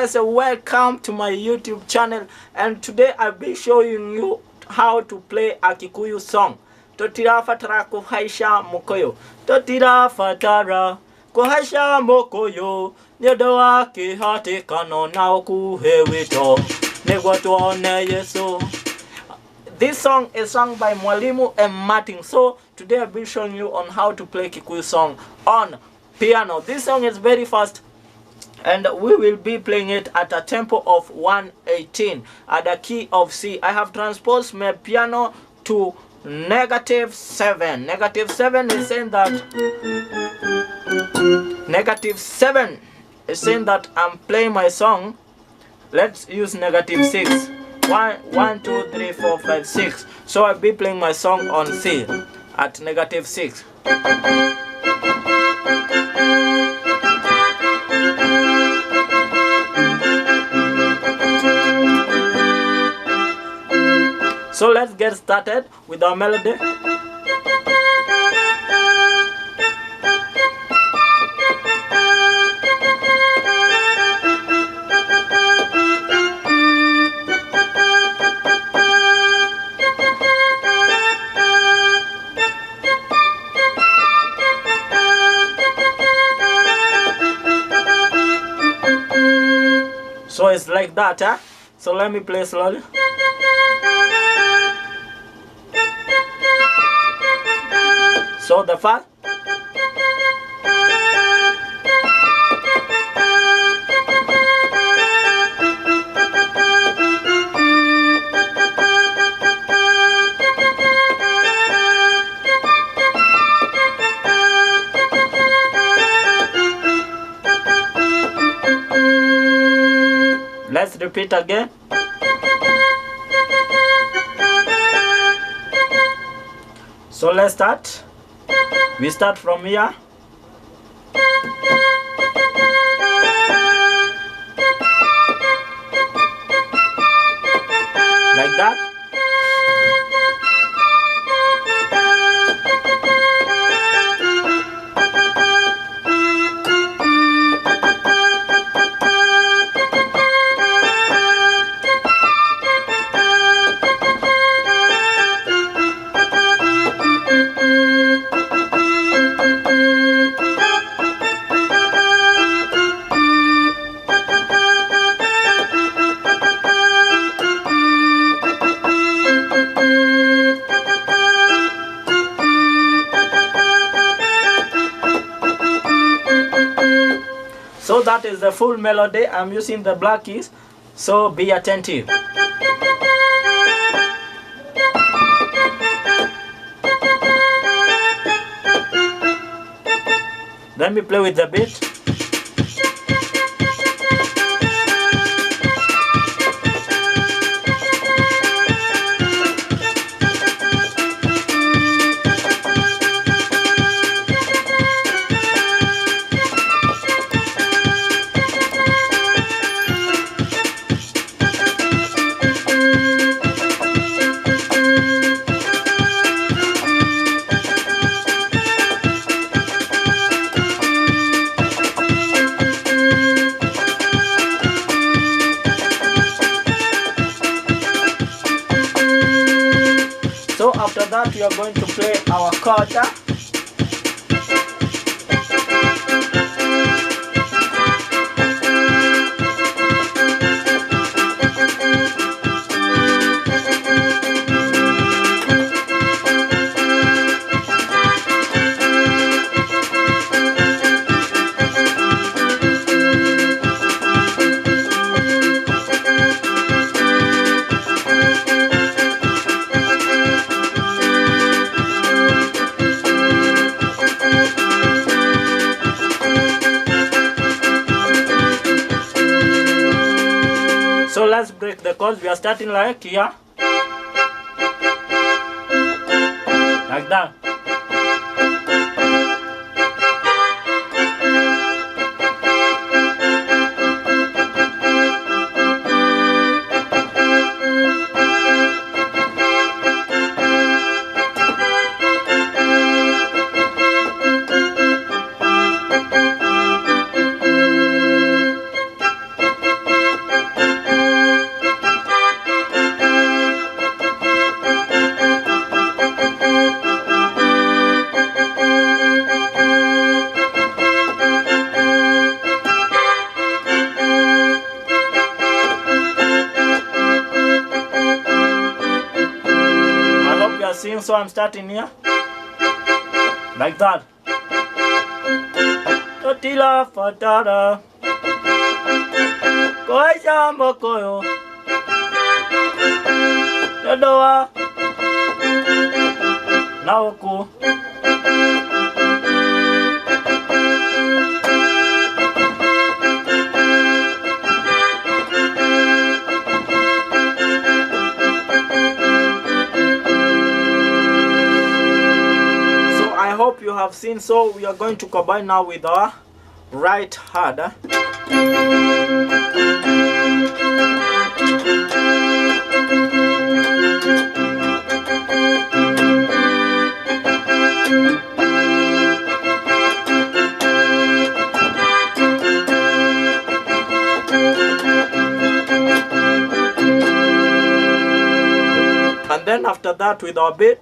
guys, welcome to my YouTube channel, and today I'll be showing you how to play a Kikuyu song. Totira fatara kuhaisha Mukuyu. Totira fatara kuhaisha Mukuyu. Nyodo wake hati kano na okuhewito. Negwatuone Yesu. This song is sung by Mwalimu and Martin. So today I'll be showing you on how to play Kikuyu song on piano. This song is very fast, and we will be playing it at a tempo of 118 at the key of C. I have transposed my piano to -7. -7 is saying that -7 is saying that I'm playing my song. Let's use -6. 1 2 3 4 5 6. So I'll be playing my song on C at -6. So let's get started with our melody. So it's like that, huh? So let me play slowly. So the first, let's repeat again. So let's start. We start from here. Like that. So that is the full melody. I'm using the black keys, so be attentive. Let me play with the beat. So after that, we are going to play our chord. So let's break the chords. We are starting like here. Like that. I'm starting here. Like that. Totila fatara. Koisha Mukuyu. Yodoa. Nauku. I hope you have seen. So we are going to combine now with our right hand. And then after that with our beat.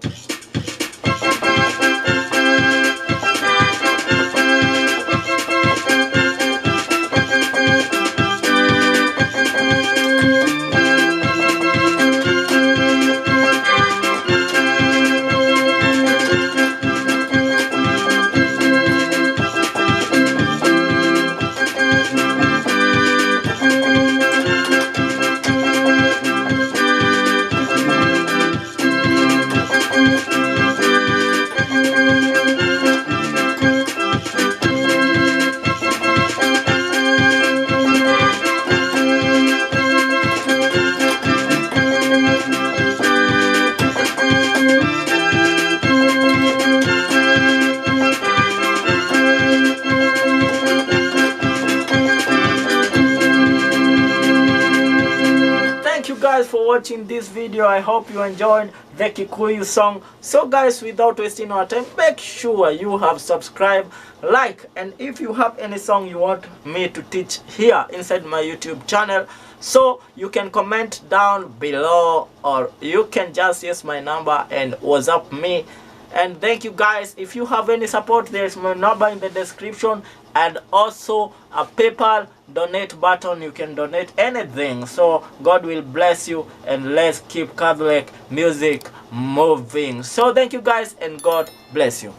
Guys for watching this video. I hope you enjoyed the Kikuyu song. So guys, without wasting our time, make sure you have subscribed, like, and if you have any song you want me to teach here inside my YouTube channel, so you can comment down below, or you can just use my number and WhatsApp me. And thank you guys. If you have any support, there's my number in the description, and also a PayPal donate button. You can donate anything. So God will bless you, and let's keep Catholic music moving. So thank you guys, and God bless you.